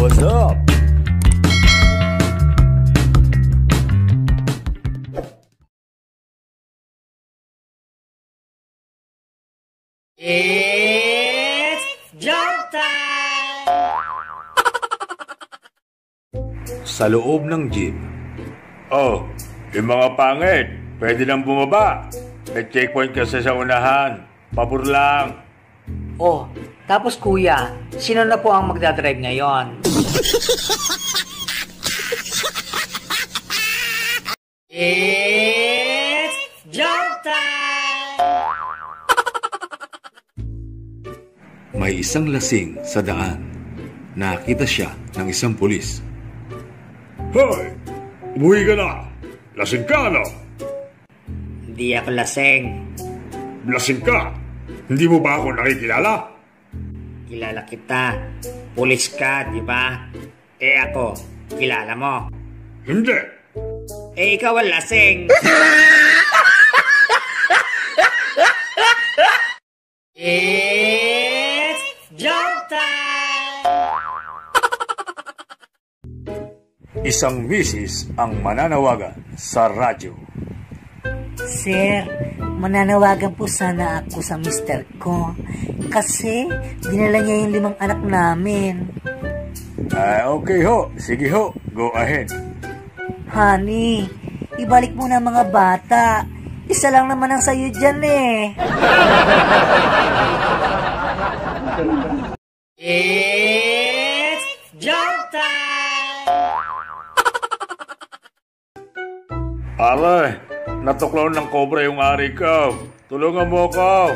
What's up? It's jump time! Sa loob ng jeep. Oh, yung mga pangit, pwede nang bumaba. May checkpoint kasi sa unahan. Pabor lang. Oh, tapos kuya, sino na po ang magdadrive ngayon? It's jump time! May isang lasing sa daan. Nakita siya ng isang pulis. Hoy! Umuwi ka na! Lasing ka, no? Hindi ako lasing. Lasing ka? Hindi mo ba ako nakikilala? Kilala kita. Pulis ka, di ba? Eh ako, kilala mo. Hindi. Eh ikaw ang lasing. It's jump time! Isang misis ang mananawagan sa radyo. Sir, mananawagan po sana ako sa mister ko. Kasi dinala niya yung 5 anak namin. Okay ho. Sige ho. Go ahead. Honey, ibalik mo na mga bata. Isa lang naman ang sayo dyan eh. It's jump time! Pare, natuklaw ng kobra yung ari ko. Tulungan mo ko.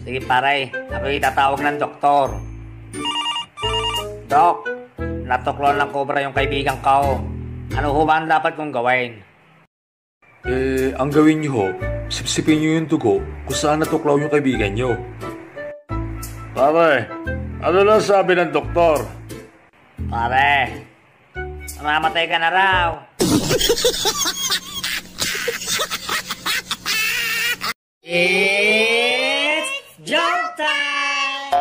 Sige pare, ako itatawag ng doktor. Dok, natuklaw ng kobra yung kaibigan ko. Ano ho ba ang dapat kong gawin? Ang gawin niyo ho, sipsipin niyo yung dugo kung saan natuklaw yung kaibigan niyo. Pare, ano lang sabi ng doktor? Pare, mamamatay ka na raw. It's jump time!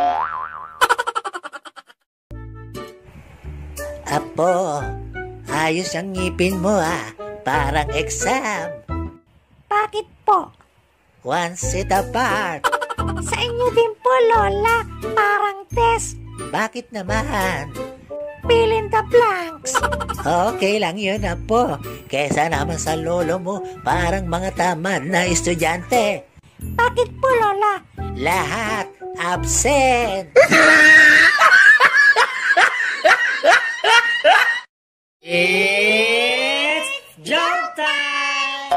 Apo, ayos ang ngipin mo ah. Parang exam. Bakit po? One seat apart. Sa inyo din po, Lola. Parang test. Bakit naman? Fill in the blanks. Okay lang yun, Apo. Kesa naman sa lolo mo, parang mga tamad na estudyante. Bakit po, Lola? Lahat absent. It's jump time!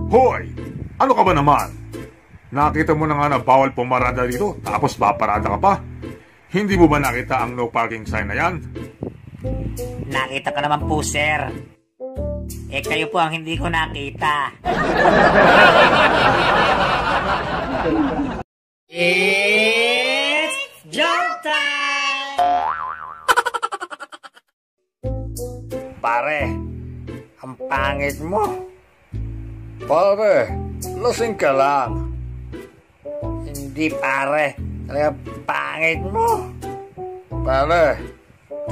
Hoy! Ano ka ba naman? Nakita mo na nga na bawal pumarada dito, tapos paparada ka pa? Hindi mo ba nakita ang no parking sign na yan? Nakita ko naman po, sir. Eh, kayo po ang hindi ko nakita. It's jump time! Pare, ang pangit mo. Pare, lasing ka lang. Hindi, pare. Talaga pangit mo. Pare,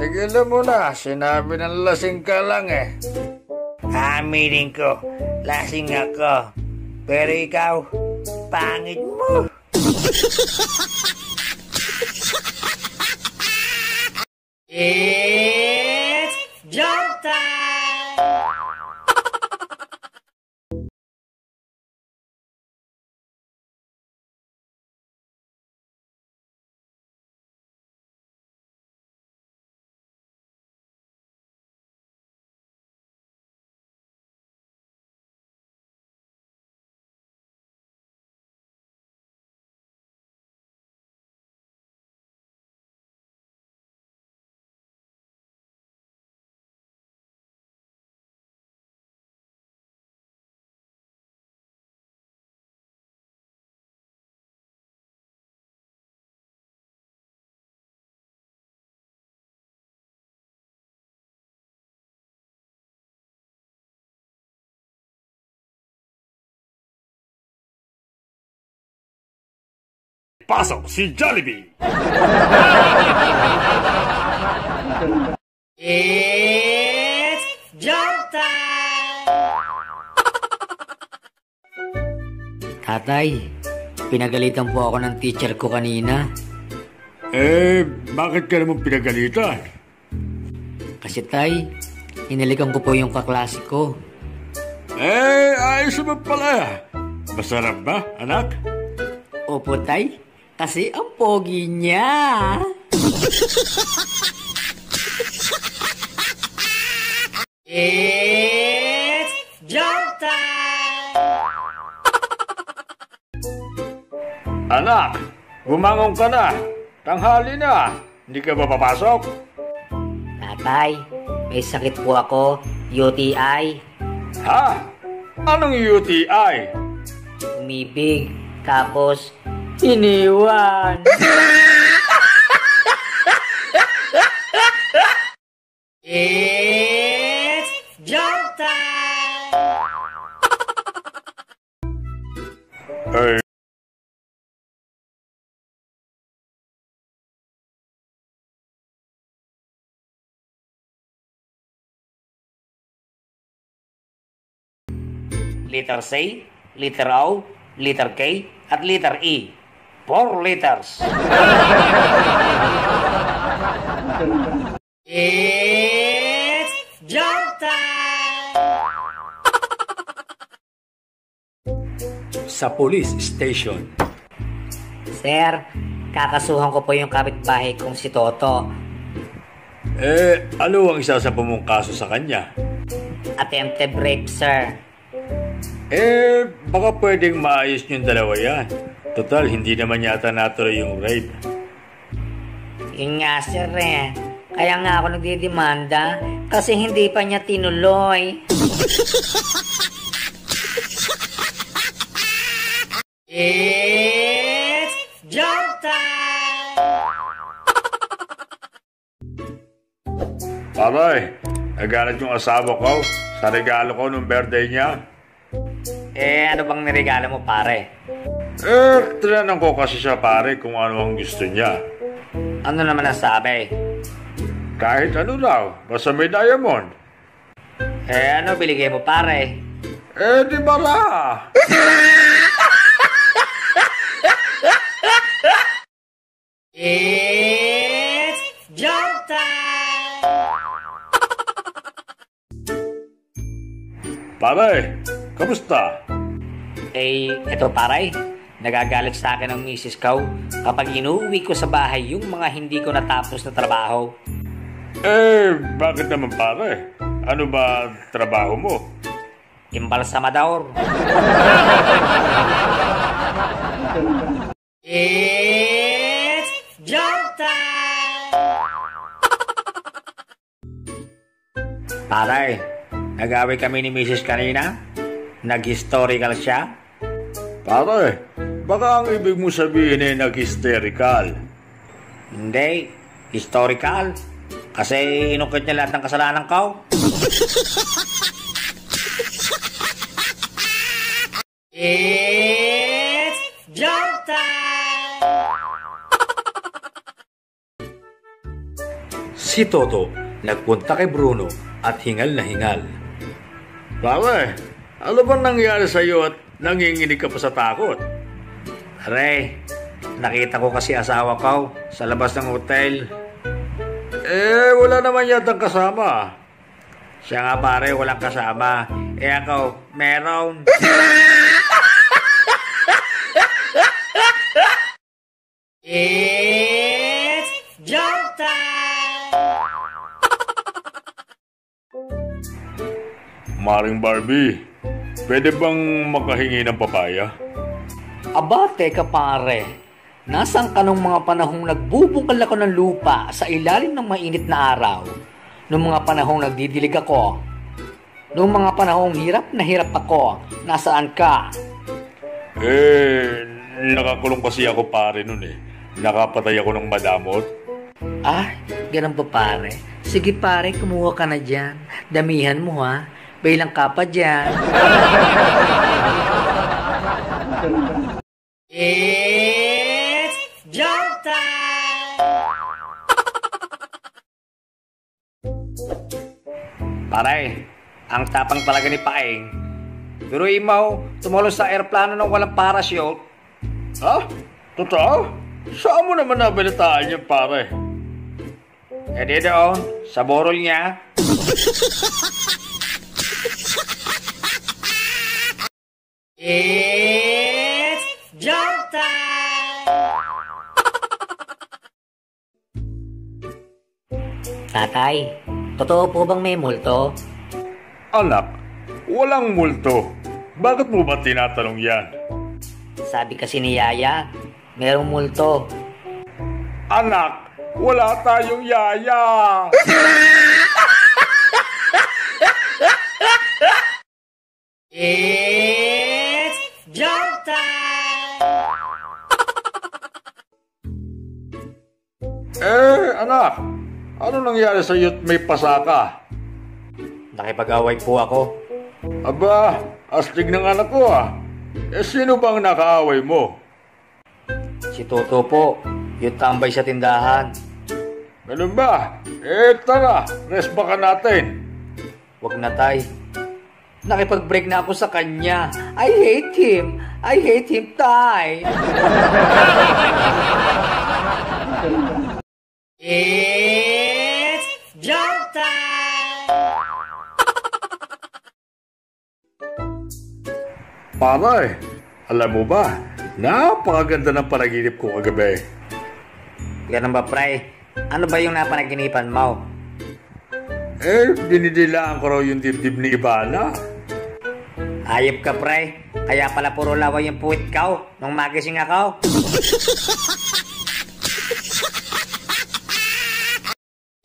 tigilan mo na. Sinabi ng lasing ka lang eh. Aminin ko, lasing ako. Pero ikaw, pangit mo. It's jump time! pasok si Jollibee! It's jump time! Tatay, pinagalitan po ako ng teacher ko kanina. Bakit ka naman pinagalitan? Kasi tay, hinalikan ko po yung kaklase ko. Ayos naman pala. Masarap ba, anak? Opo tay, kasi ang pogi niya. It's jump time! Anak, bumangon ka na. Tanghali na. Hindi ka ba papasok? Tatay, may sakit po ako, UTI. Ha? Anong UTI? Umibig, tapos iniwan. It's jump time! Letter C, letter O, letter K, at letter E. 4 letters. It's jump time! Sa police station. Sir, kakasuhan ko po yung kapitbahay kong si Toto. Ano ang isa sa mong kaso sa kanya? Attempted rape, sir. Baka pwedeng maayos yung dalawa yan. Total, hindi naman yata natuloy yung rape. Yun nga, sir eh. Kaya nga ako nagdidemanda kasi hindi pa niya tinuloy. It's jump time! Paray, nagalit yung asawa ko sa regalo ko nung birthday niya. Ano bang niregalo mo, pare? Tinanong ko kasi siya pare kung ano ang gusto niya. Ano naman ang sabi? Kahit ano raw, basta may diamond. Ano biligay mo, pare? Di bara. It's jump time! Pare, kamusta? Eto pare, nagagalit sa akin ang misis ko kapag inuwi ko sa bahay yung mga hindi ko natapos na trabaho. Bakit naman pare? Ano ba trabaho mo? Imbalsamador. It's jump time! Pare, nag-away kami ni misis kanina? Nag-historical siya? Pare, baka ang ibig mo sabihin ay nag-hysterical. Hindi, historical. Kasi inukit niya lahat ng kasalanan ko. It's jump time! Si Toto nagpunta kay Bruno at hingal na hingal. Pare, ano bang nangyari sa iyo at nanginginig ka pa sa takot? Aray, nakita ko kasi asawa ko sa labas ng hotel. Wala naman yatang kasama. Siya nga pare, walang kasama. Ako, meron. It's jump time! Maring Barbie, pwede bang makahingi ng papaya? Aba, teka pare. Nasaan ka nung mga panahong nagbubukal ako ng lupa sa ilalim ng mainit na araw? Nung mga panahong nagdidilig ako? Nung mga panahong hirap na hirap ako? Nasaan ka? Nakakulong kasi ako pare nun eh. Nakapatay ako ng madamot. Ganun ba pare? Sige pare, kumuha ka na dyan. Damihan mo ha. Bailang ka pa dyan. It's Pare, ang tapang talaga ni Paeng. Pero imaw, tumulong sa aeroplano ng walang parachute. Ha? Totoo? Saan mo naman nabalitaan yan, pare? E di doon, sa borol niya. It's joke time! Tatay, totoo po bang may multo? Anak, walang multo. Bakit mo ba tinatanong yan? Sabi kasi ni Yaya, merong multo. Anak, wala tayong yaya. It's joke time! Anak, ano nangyari sa iyo't may pasaka? Nakipag-away po ako. Aba, astig ng anak ko ah. Sino bang nakaaway mo? Si Toto po, yung tambay sa tindahan. Ganun ba? Tara, rest baka natin. Wag na, tay. Nakipag-break na ako sa kanya. I hate him. I hate him, tay. It's joke time! Pare, alam mo ba, napakaganda ng panaginip ko kagabi. Ganun ba, pre? Ano ba yung napanaginipan mo? Dinidilaan ko raw yung dibdib ni Ivana. Ayop ka, pre. Kaya pala puro laway yung puwit ka nung magising ako.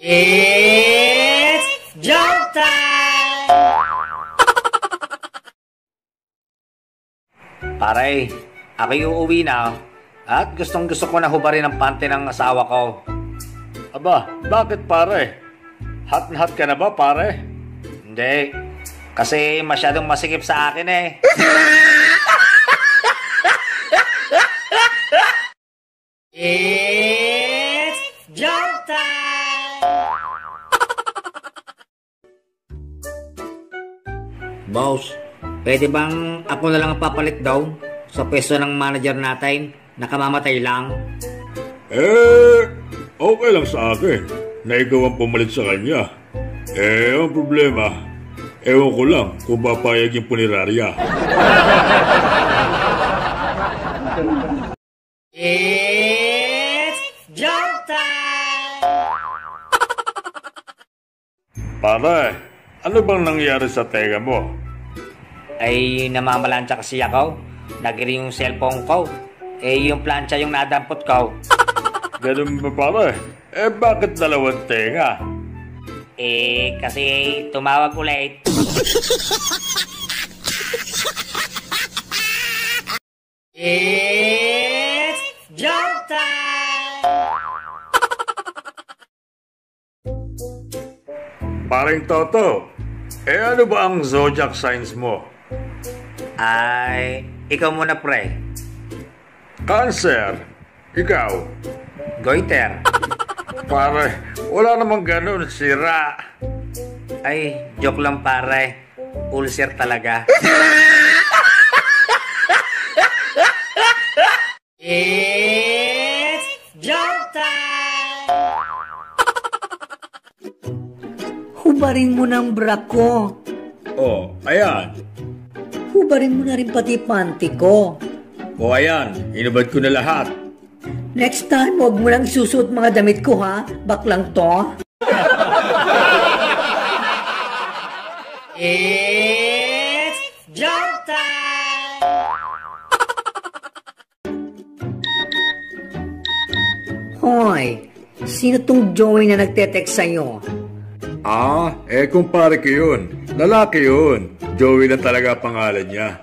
It's joke time! Pare, ako yung uuwi na at gustong gusto ko na hubarin ang pante ng asawa ko. Aba, bakit pare? Hot na hot ka na ba pare? Hindi, kasi masyadong masikip sa akin eh. It's joke time! Boss, pwede bang ako na lang ang papalit daw sa pwesto ng manager natin? Nakamamatay lang. Okay lang sa akin na ikaw ang pumalit sa kanya. Ang problema, ewan ko lang kung papayag yung punerarya. It's joke time! Pare, ano bang nangyari sa tenga mo? Ay, namamalansya kasi ako. Nagiri yung cellphone ko. Yung plancha yung nadampot ko. Ganun ba pare? Bakit dalawang tenga? Kasi tumawag ulit. It's joke time! Paring Toto, ano ba ang zodiac signs mo? Ay, ikaw muna, pre. Cancer. Ikaw? Goiter. Pare, wala namang ganun, sira. Ay, joke lang, pare. Ulcer talaga. It's joke time! Hubarin mo ng bra ko. Oh, ayan. Hubarin mo na rin pati panty ko. O ayan, inubad ko na lahat. Next time, huwag mo lang susuot mga damit ko ha. Baklang to. It's joke time! Hoy, sino tong Joey na nagte-text sa'yo? Kumpare ko yun. Lalaki yun. Joey na talaga pangalan niya.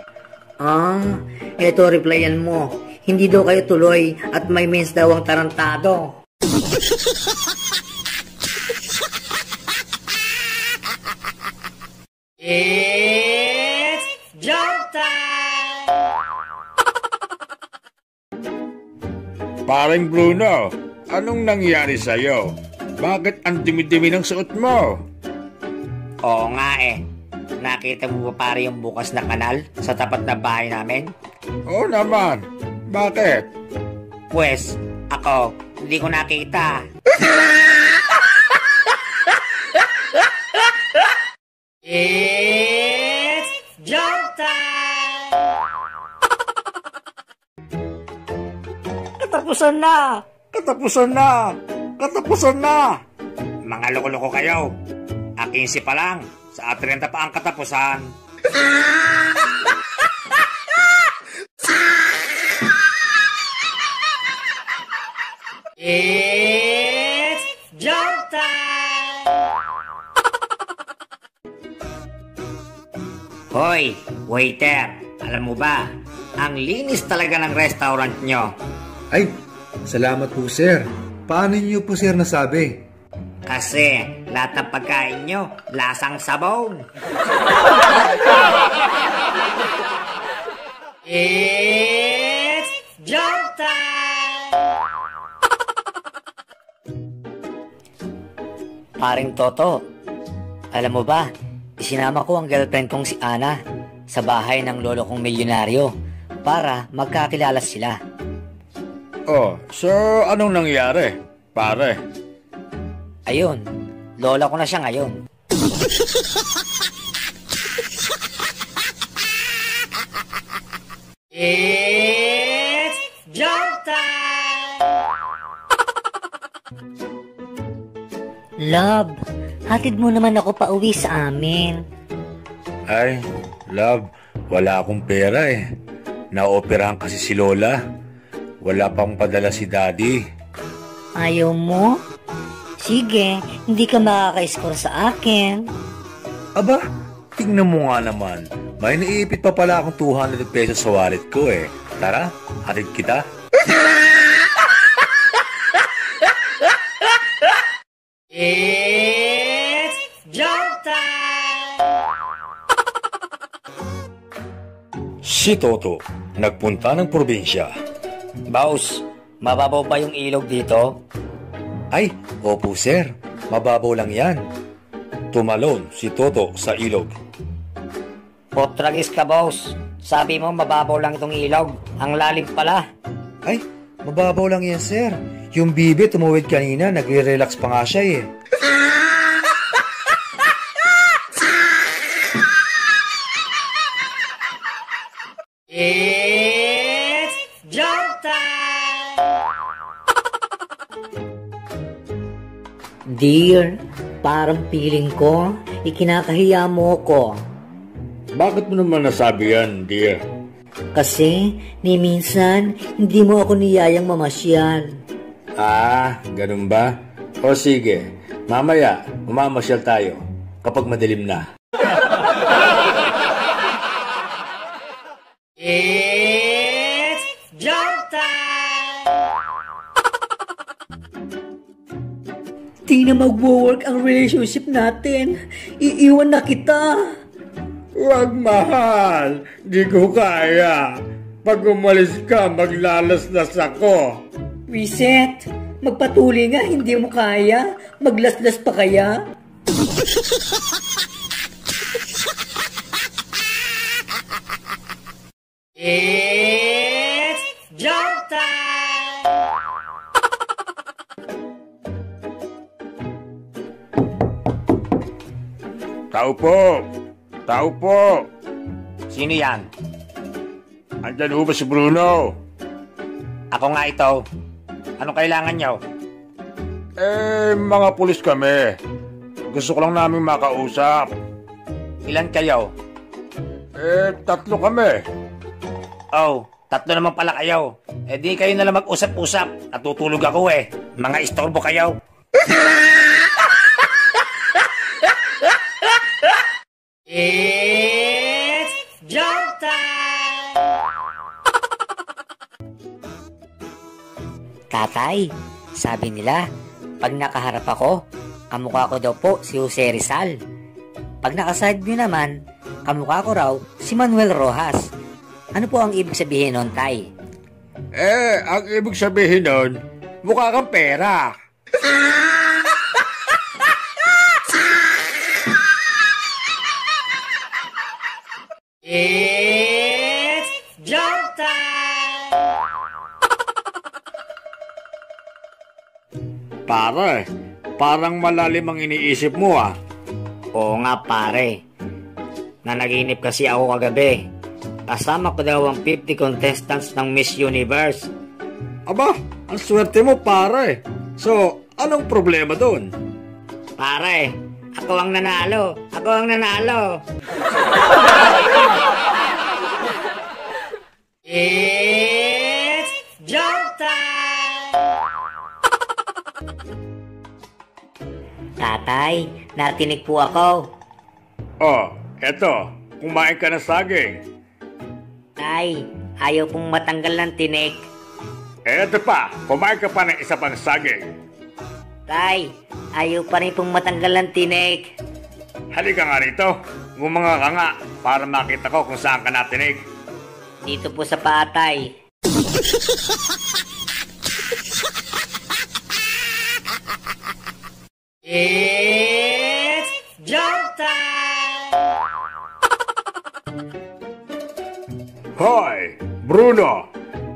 Eto replyan mo. Hindi daw kayo tuloy at may means daw ang tarantado. It's joke time! Paring Bruno, anong nangyari sa'yo? Bakit ang dumi-dumi ng suot mo? Oo nga eh. Nakita mo ba pare yung bukas na kanal sa tapat na bahay namin? Oo naman. Bakit? Pwes, ako, hindi ko nakita. It's joke time! Katapusan na! Katapusan na! Katapusan na! Mga loko-loko kayo. A15 pa lang. Sa A30 pa ang katapusan. It's joke time! Hoy, waiter! Alam mo ba, ang linis talaga ng restaurant nyo. Ay, salamat po sir. Paano niyo po sir nasabi? Kasi lahat ng pagkain nyo, lasang sabon. It's joke time! Paring Toto, alam mo ba, isinama ko ang girlfriend kong si Ana sa bahay ng lolo kong milyonaryo para magkakilala sila. Oh, so anong nangyari, pare? Ayun, lola ko na siya ngayon. It's joke time! Love, hatid mo naman ako pa uwi sa amin. Ay, love, wala akong pera eh. Naoperahan kasi si Lola. Wala pang padala si Daddy. Ayaw mo? Sige, hindi ka makaka-score sa akin. Aba, tingnan mo nga naman. May naiipit pa pala akong 200 pesos sa wallet ko eh. Tara, hatid kita. It's joke time! Si Toto, nagpunta ng probinsya. Boss, mababaw ba yung ilog dito? Ay, opo sir. Mababaw lang yan. Tumalon si Toto sa ilog. Potragis ka, boss. Sabi mo mababaw lang itong ilog. Ang lalim pala. Ay, mababaw lang yan sir. Yung bibi tumuwid kanina, nagre-relax pa nga siya eh. It's joke time! Dear, parang feeling ko, ikinakahiya mo ko. Bakit mo naman nasabi yan, dear? Kasi, ni minsan, hindi mo ako niyayang mamasyal. Ah, ganun ba? O sige, mamaya, umamasyal tayo kapag madilim na. It's joke time! Di na mag-work ang relationship natin. Iiwan na kita. Wag, mahal. Di ko kaya. Pag umalis ka, maglalaslas ako. Reset. Magpatuloy nga, hindi mo kaya. Maglaslas pa kaya? It's joke time! Tao po. Tao po. Sino yan? Andyan ho ba si Bruno? Ako nga ito. Anong kailangan nyo? Mga pulis kami. Gusto ko lang namin makausap. Ilan kayo? 3 kami. Oh, 3 naman pala kayo. Di kayo na lang mag-usap-usap. Natutulog ako eh. Mga istorbo kayo. It's joke time! Tatay, sabi nila, pag nakaharap ako, kamukha ko daw po si Jose Rizal. Pag nakaside view naman, kamukha ko raw si Manuel Rojas. Ano po ang ibig sabihin nun, Tay? Ang ibig sabihin nun, mukha kang pera. It's joke time! Pare, parang malalim ang iniisip mo ah. Oo nga pare. Nanaginip kasi ako kagabi. Kasama ko daw ang 50 contestants ng Miss Universe. Aba, ang swerte mo pare. So, anong problema doon? Pare, ako ang nanalo. Ako ang nanalo. It's joke time! Tatay, natinig po ako. Oh, eto, kumain ka ng saging. Tay, ayaw pong matanggal ng tinik. Eto pa, kumain ka pa ng isa pang saging. Tay, ayaw pa rin pong matanggal ng tinik. Halika nga rito, ngumanga ka nga para makita ko kung saan ka natinig. Dito po sa patay. It's joke time! Hoy, Bruno!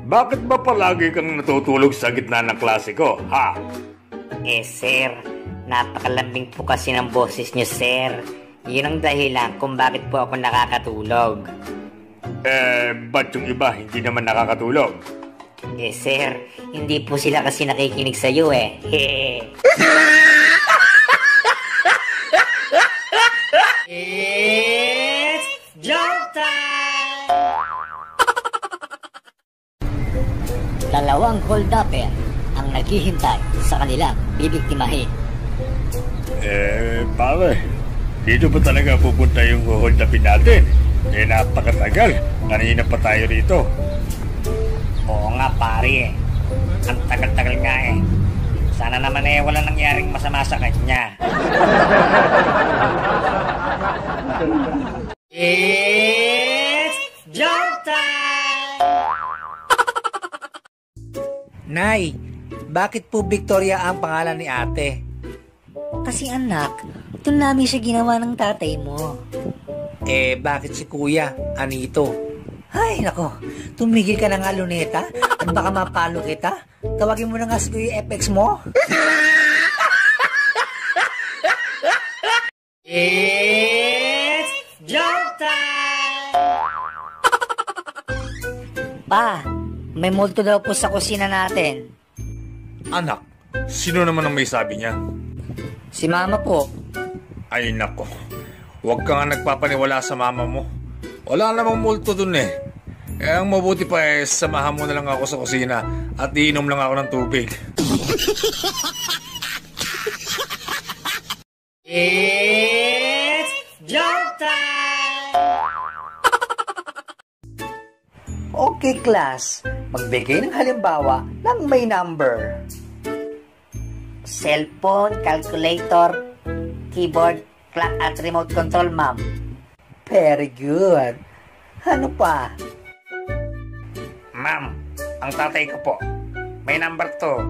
Bakit ba palagi kang natutulog sa gitna ng klase ko, ha? Sir, napakalambing po kasi ng boses niyo, sir. Yun ang dahilan kung bakit po ako nakakatulog. Ba't yung iba hindi naman nakakatulog? Sir, hindi po sila kasi nakikinig sa iyo eh. It's joke time! Dalawang hold-upper ang naghihintay sa kanilang bibiktimahin. Pare, dito ba talaga pupunta yung hold upin natin? Napakatagal. Kanina pa tayo rito. Oo nga pare eh. Ang tagal-tagal nga eh. Sana naman wala nangyaring masama sa kanya. It's joke time! Nay, bakit po Victoria ang pangalan ni ate? Kasi anak, doon namin siya ginawa ng tatay mo. Bakit si kuya, Anito? Ay, nako, tumigil ka na nga, Luneta, at baka mapalo kita. Tawagin mo na nga si Kuya FX mo. It's joke time! Pa, may multo daw po sa kusina natin. Anak, sino naman ang may sabi niya? Si mama po. Ay nako, huwag ka nga nagpapaniwala sa mama mo. Wala namang multo dun eh. Ang mabuti pa samahan mo na lang ako sa kusina at iinom lang ako ng tubig. It's joke time! Okay, class. Magbigay ng halimbawa ng may number. Cellphone, calculator, keyboard, clock at remote control, ma'am. Very good. Ano pa? Ma'am, ang tatay ko po. May number 2.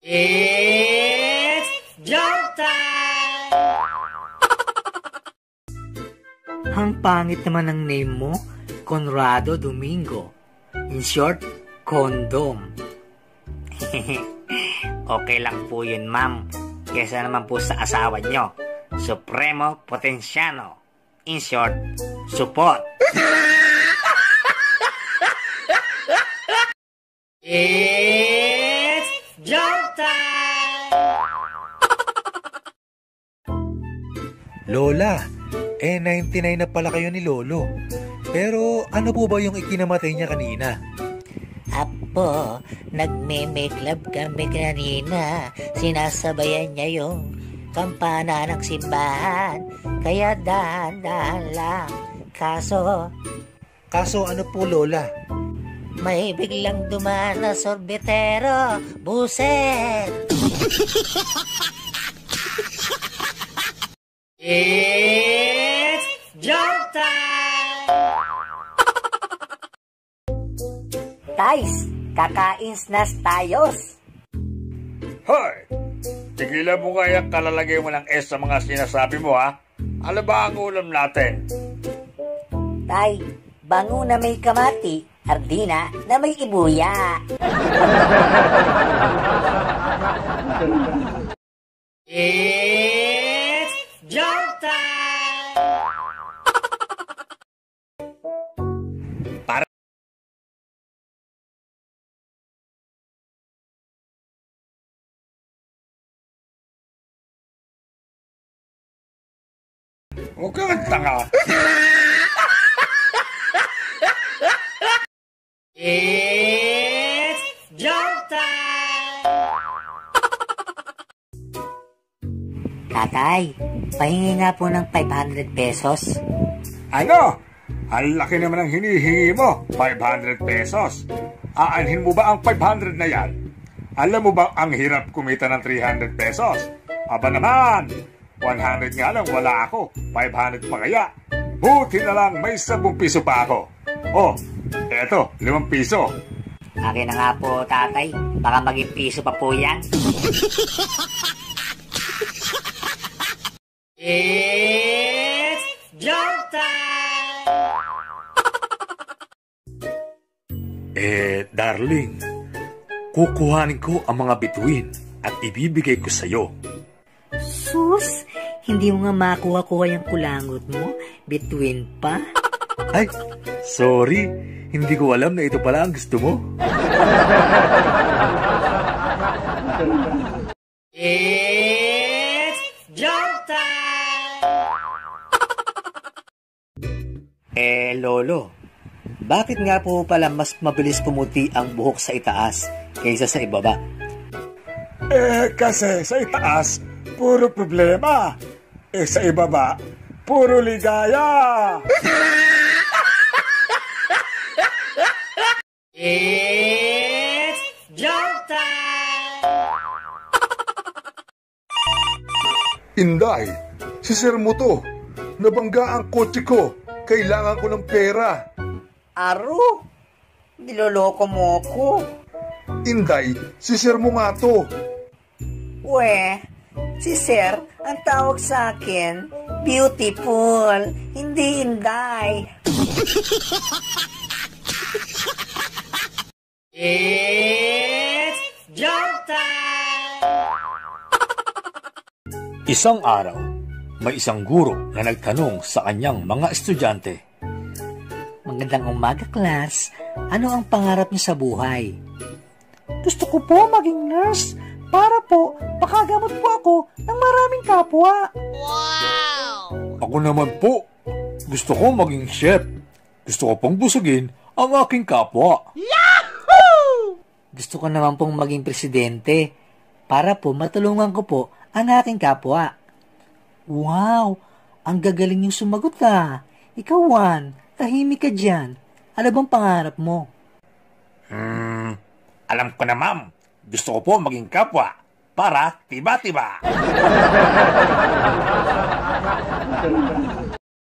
It's joke time! Ang pangit naman ng name mo, Conrado Domingo. In short, Condom. Okay lang po yun, ma'am. Kesa naman po sa asawa nyo, Supremo Potenciano. In short, support. It's joke time! Lola, 99 na pala kayo ni Lolo. Pero ano po ba yung ikinamatay niya kanina? Apo, nagme-make love kami kanina. Sinasabayan niya yung kampana ng simbahan. Kaya dahan-dahan lang. Kaso ano po, Lola? may biglang dumaan na sorbetero. Buset! It's joke time! Tays, kakains nas tayos. Hoy! Tigilan mo kaya kalalagay mo ng S sa mga sinasabi mo, ha? Ano ba ang ulam natin? Tay, bango na may kamati, hardina na may ibuya. It's jump time! Huwag kang tanga. It's jump time! Tatay, pahingi nga po ng 500 pesos. Ano? Ang laki naman ang hinihingi mo, 500 pesos. Aanhin mo ba ang 500 na yan? Alam mo ba ang hirap kumita ng 300 pesos? Aba naman, 100 nga lang wala ako, 500 pa kaya. Buti na lang may 10 piso pa ako. Oh, eto, 5 piso. Akin na nga po, tatay. Baka maging piso pa po yan. It's jump time! Darling, kukuhanin ko ang mga bituin at ibibigay ko sa'yo. Sus, hindi mo nga makuha-kuha yung kulangot mo? Between pa? Ay, sorry, hindi ko alam na ito pala ang gusto mo. It's jump time! Lolo, bakit nga po pala mas mabilis pumuti ang buhok sa itaas kaysa sa ibaba? Kasi sa itaas, puro problema. Sa ibaba, puro ligaya. It's jump time! Inday, si Sir mo to. Nabangga ang kotse ko. Kailangan ko ng pera. Aro, niloloko mo ko. Inday, si Sir mo nga to. We, si Sir, ang tawag sa akin, beautiful, hindi inday. It's jump time! Isang araw, may isang guro na nagtanong sa kanyang mga estudyante. Magandang umaga, class. Ano ang pangarap niyo sa buhay? Gusto ko po maging nurse para po makagamot po ako ng maraming kapwa. Ako naman po, gusto ko maging chef. Gusto ko pong busugin ang aking kapwa. Gusto ko naman pong maging presidente para po matulungan ko po ang aking kapwa. Wow! Ang gagaling yung sumagot ka. Ikaw, Juan, tahimik ka dyan. Ano bang pangarap mo? Alam ko na, ma'am. Gusto ko po maging kapwa para tiba-tiba.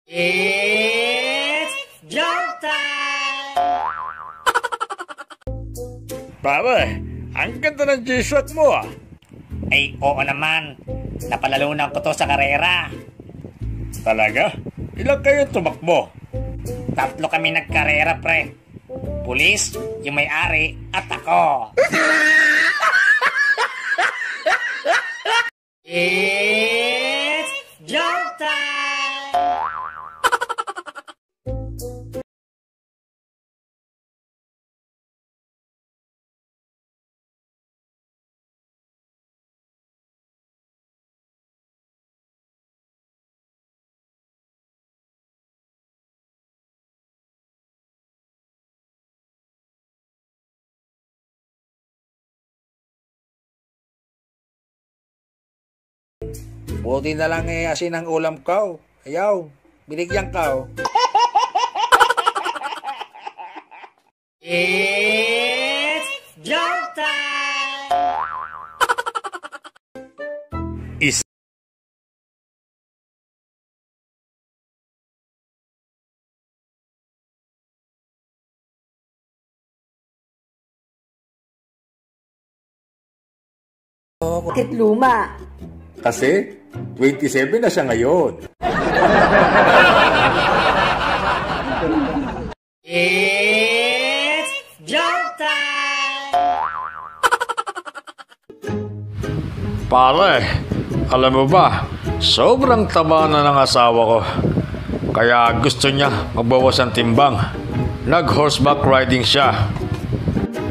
It's jump time! Pare, ang ganda ng G-Shock mo ah. Ay, oo naman. Napalalunan ko to sa karera. Talaga? Ilang kayo tumakbo? 3 kami nagkarera, pre. Pulis, yung may-ari, at ako. It's jump time! Buti na lang asin ang ulam ko. Ayaw, binigyan ka. It's jump time! Bakit luma? Kasi 27 na siya ngayon. It's joke time! Pare, alam mo ba, sobrang taba na ng asawa ko. Kaya gusto niya magbawas ng timbang. Nag-horseback riding siya.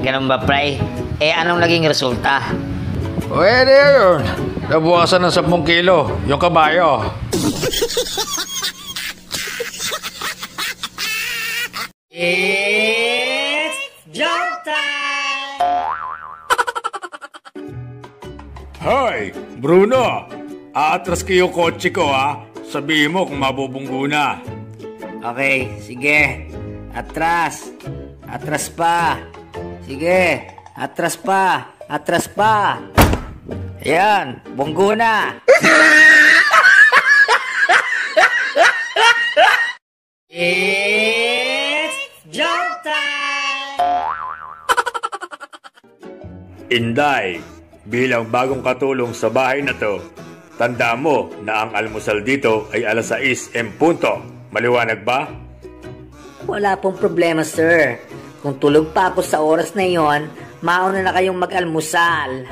Ganun ba, Pray? Anong naging resulta? Pwede yun. Nabuwasan ng 10 kilo yung kabayo. It's joke time! Hoy, Bruno! Aatras ko yung kotse ko ha. Sabihin mo kung mabubunggo na. Okay, sige. Atras. Atras pa. Sige. Atras pa. Atras pa. Ayan. Bunggo na. It's joke time! Inday, bilang bagong katulong sa bahay na to, tanda mo na ang almusal dito ay alas 6 en punto. Maliwanag ba? Wala pong problema, sir. Kung tulog pa ako sa oras na yon, mauna na kayong mag-almusal.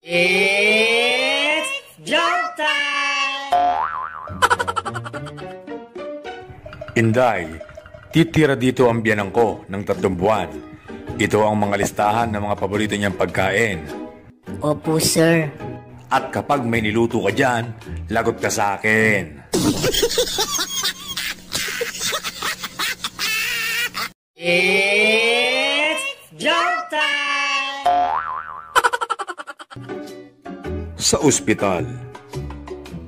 It's joke time! Inday, titira dito ang biyanang ko ng 3 buwan. Ito ang mga listahan ng mga paborito niyang pagkain. Opo, sir. At kapag may niluto ka dyan, lagot ka sa akin. It's joke time! Sa ospital,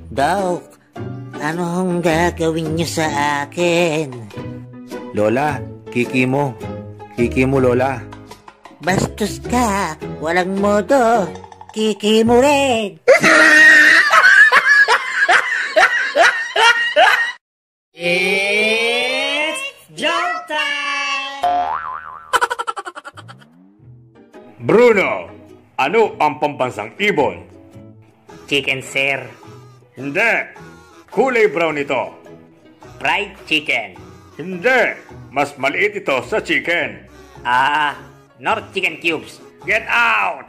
Dok, ano hong gagawin niyo sa akin? Lola, kiki mo. Kiki mo, Lola. Bastos ka, walang modo. Kiki mo rin. It's joke time! Bruno, ano ang pambansang ibon? Chicken, sir. Hindi. Kulay brown ito. Fried chicken. Hindi. Mas maliit ito sa chicken. North chicken cubes. Get out!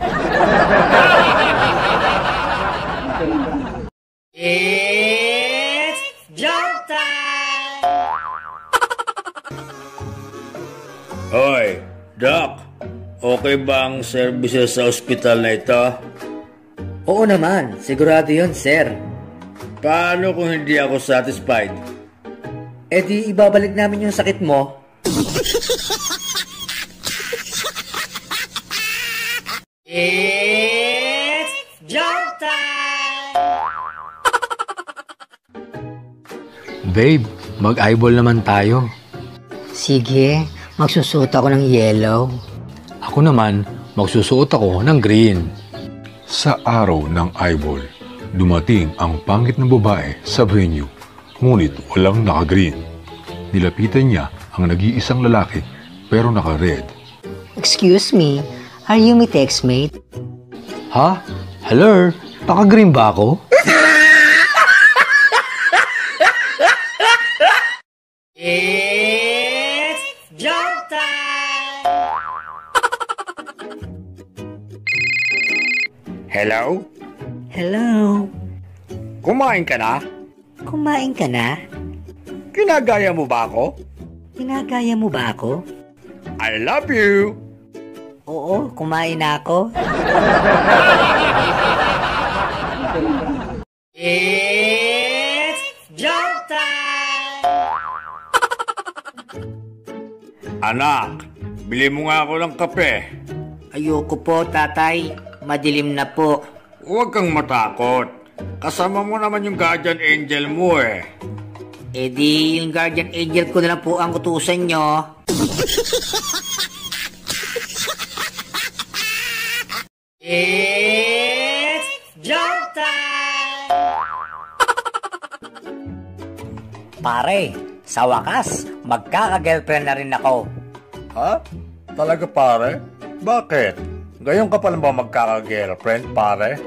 It's joke time! Hoy, Doc. Okay ba ang services sa ospital na ito? Oo naman, sigurado yun, sir. Paano kung hindi ako satisfied? Di ibabalik namin yung sakit mo. It's joke time! Babe, mag-eyeball naman tayo. Sige, magsusuot ako ng yellow. Ako naman, magsusuot ako ng green. Sa araw ng eyeball, dumating ang pangit na babae sa venue, ngunit walang naka-green. Nilapitan niya ang nag-iisang lalaki pero naka-red. Excuse me, are you my textmate? Ha? Hello? Naka-green ba ako? It's joke time! Hello? Hello? Kumain ka na? Kumain ka na? Ginagaya mo ba ako? Ginagaya mo ba ako? I love you! Oo, kumain na ako. It's joke time! Anak, bili mo nga ako ng kape. Ayoko po, tatay. Madilim na po. Huwag kang matakot. Kasama mo naman yung guardian angel mo eh. Di yung guardian angel ko na lang po ang utusan nyo. It's joke time! Pare, sa wakas, magkaka-girlfriend na rin ako. Ha? Talaga pare? Bakit? Ngayon ka pa lang ba magkaka-girlfriend, pare?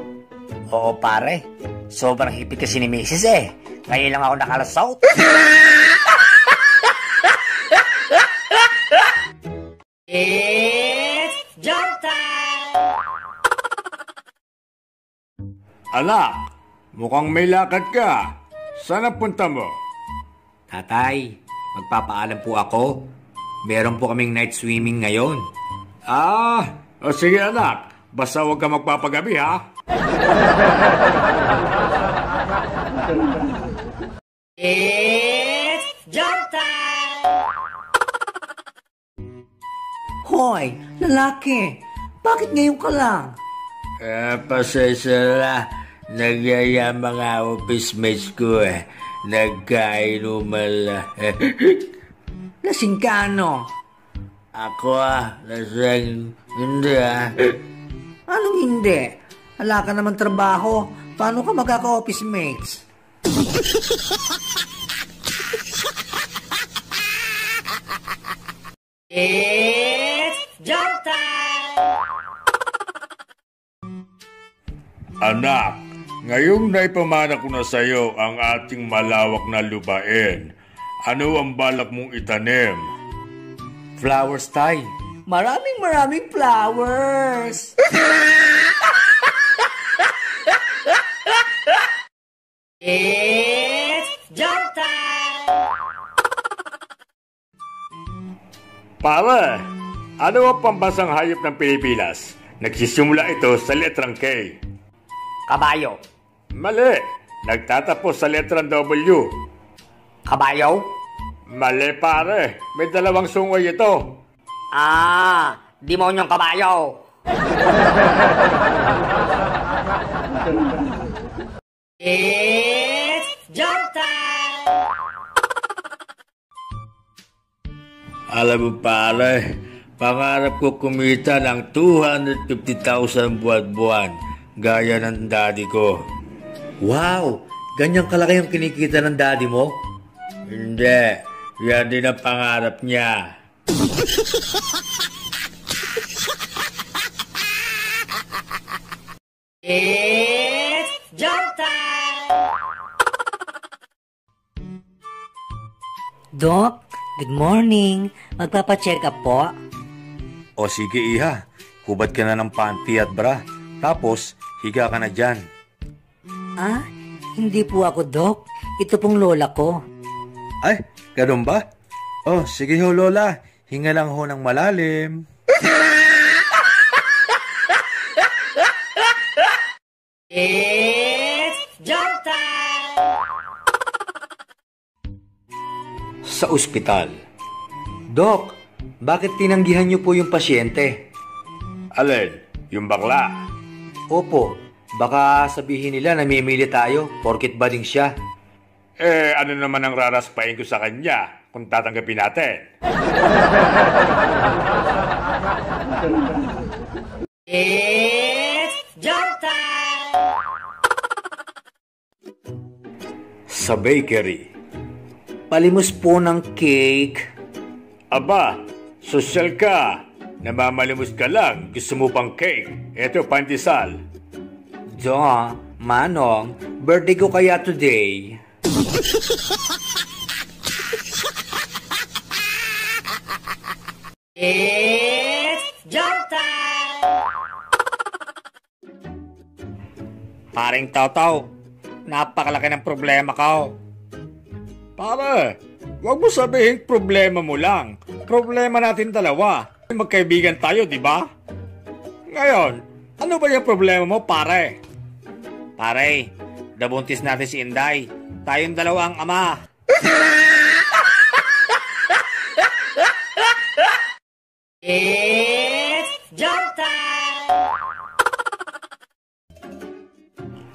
Oo pare, sobrang hipit kasi ni Mrs. eh. Ngayon lang ako nakalasot. It's jump time! Anak, mukhang may lakad ka. Saan ang punta mo? Tatay, magpapaalam po ako. Meron po kaming night swimming ngayon. O sige anak, basta huwag ka magpapagabi ha. It's jump time! Hoy, lalaki, bakit ngayon ka lang? Pasensya na. Nagyaya mga office mates ko eh. Nagkainuman lang. Lasing ka ano? Ako lasing. Hindi Anong hindi? Wala ka naman trabaho. Paano ka magkaka-office mates? It's jump time! Anak, ngayong naipamana ko na sa'yo ang ating malawak na lupain. Ano ang balak mong itanim? Flowers, Tay. Maraming flowers! It's jump time! Pare, ano ang pambansang hayop ng Pilipinas? Nagsisimula ito sa letrang K. Kabayo. Mali. Nagtatapos sa letrang W. Kabayo? Mali pare. May dalawang sungay ito. Demonyong kabayo. It's jump time! Alam mo pare, pangarap ko kumita ng 250,000 buwan-buwan, gaya ng daddy ko. Wow! Ganyang kalaki yung kinikita ng daddy mo? Hindi, yan din ang pangarap niya. It's jump time! Doc, good morning. Magpapacheck up po. O sige iha, hubad ka na ng panty at bra, tapos higa ka na dyan. Hindi po ako, Doc. Ito pong lola ko. Ay, ganun ba? Oh, sige ho lola, hinga lang ho ng malalim. It's jump time! Sa ospital. Doc, bakit tinanggihan niyo po yung pasyente? Alin? Yung bakla? Opo, baka sabihin nila namimili tayo porkit bading siya. Ano naman ang raraspain ko sa kanya kung tatanggapin natin? It's jump time! Sa bakery. Palimos po ng cake. Aba, sosyal ka. Namamalimos ka lang. Gusto mo pang cake? Eto, pandesal. Manong, birthday ko kaya today. It's jump time! Paring Taw-Taw, napakalaki ng problema ka. Pare, wag mo sabihin problema mo lang. Problema natin dalawa. Magkaibigan tayo, di ba? Ngayon, ano ba yung problema mo, pare? Pare, nabuntis natin si Inday. Tayong dalawa ang ama. It's jump time!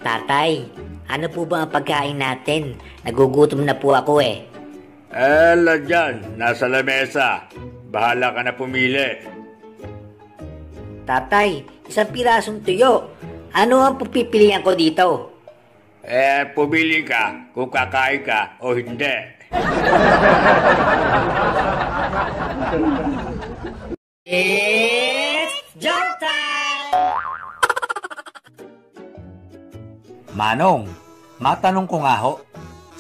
Tatay, ano po ba ang pagkain natin? Nagugutom na po ako eh. Dyan, nasa lamesa. Bahala ka na pumili. Tatay, isang pirasong tuyo. Ano ang pipilian ko dito? Pumili ka kung kakain ka o hindi. It's Manong, matanong ko nga ho,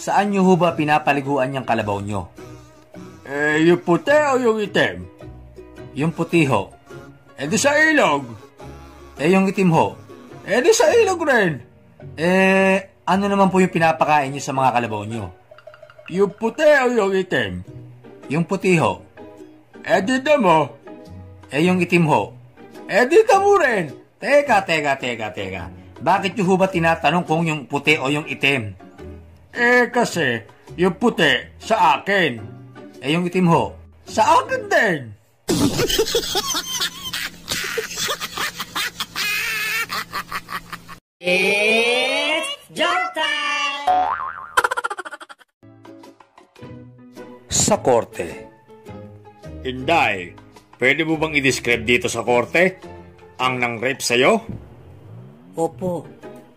saan nyo ho ba pinapaliguan yung kalabaw nyo? Yung puti o yung itim? Yung puti ho. Di sa ilog. Yung itim ho. Di sa ilog rin. Ano naman po yung pinapakain nyo sa mga kalabaw nyo? Yung puti o yung itim? Yung puti ho. Di damo. Yung itim ho. Di damo rin. Teka. Bakit nyo ho ba tinatanong kung yung puti o yung itim? Kasi yung puti sa akin. Yung itim ho. Sa akin din. It's jump time! Sa korte. Inday, pwede mo bang i-describe dito sa korte ang nang-rape sa'yo? Opo,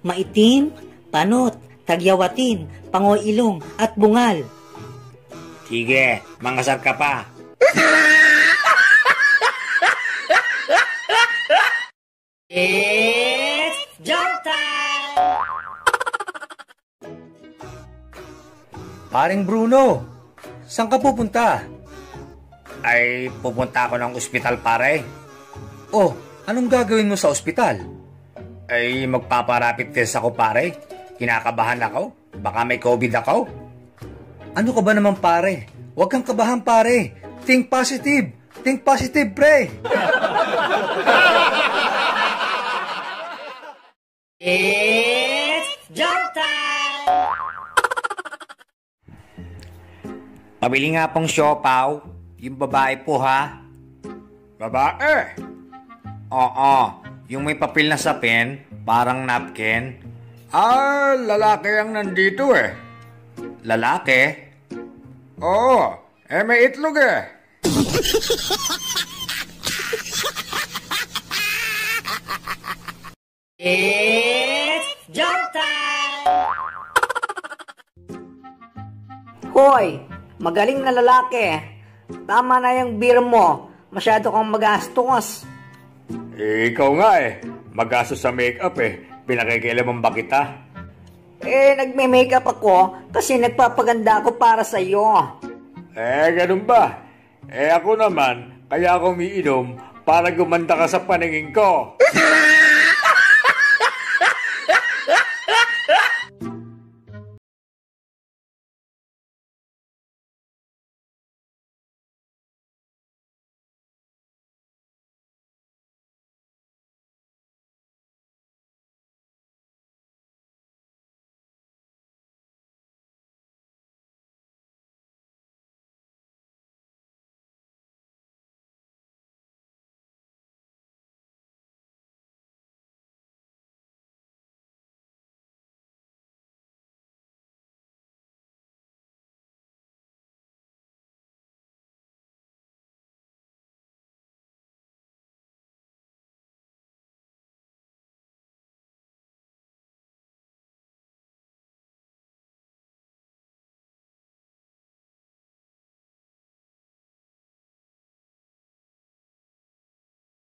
maitim, panot, tagyawatin, pangoilong at bungal. Sige, mangasar ka pa. It's jump time! Paring Bruno, saan ka pupunta? Ay, pupunta ako ng ospital, pare. Oh, anong gagawin mo sa ospital? Ay, magpaparapid test ako, pare. Kinakabahan ako. Baka may COVID ako. Ano ka ba naman, pare? Huwag kang kabahan, pare. Think positive. Think positive, pre. It's jump time! Pabili nga pong siopaw. Yung babae po, ha? Babae. Oo. Yung may papel na sapin, parang napkin. Lalaki ang nandito eh. Lalaki? Oo, may itlog eh. It's jump time! Hoy, magaling na lalaki. Tama na yung beer mo. Masyado kang magastos. Ikaw nga eh. Magastos sa makeup eh. Pinakikialaman ba kita? Nagme-makeup ako kasi nagpapaganda ako para sa iyo. Ganun ba? Ako naman, kaya ako umiinom para gumanda ka sa paningin ko.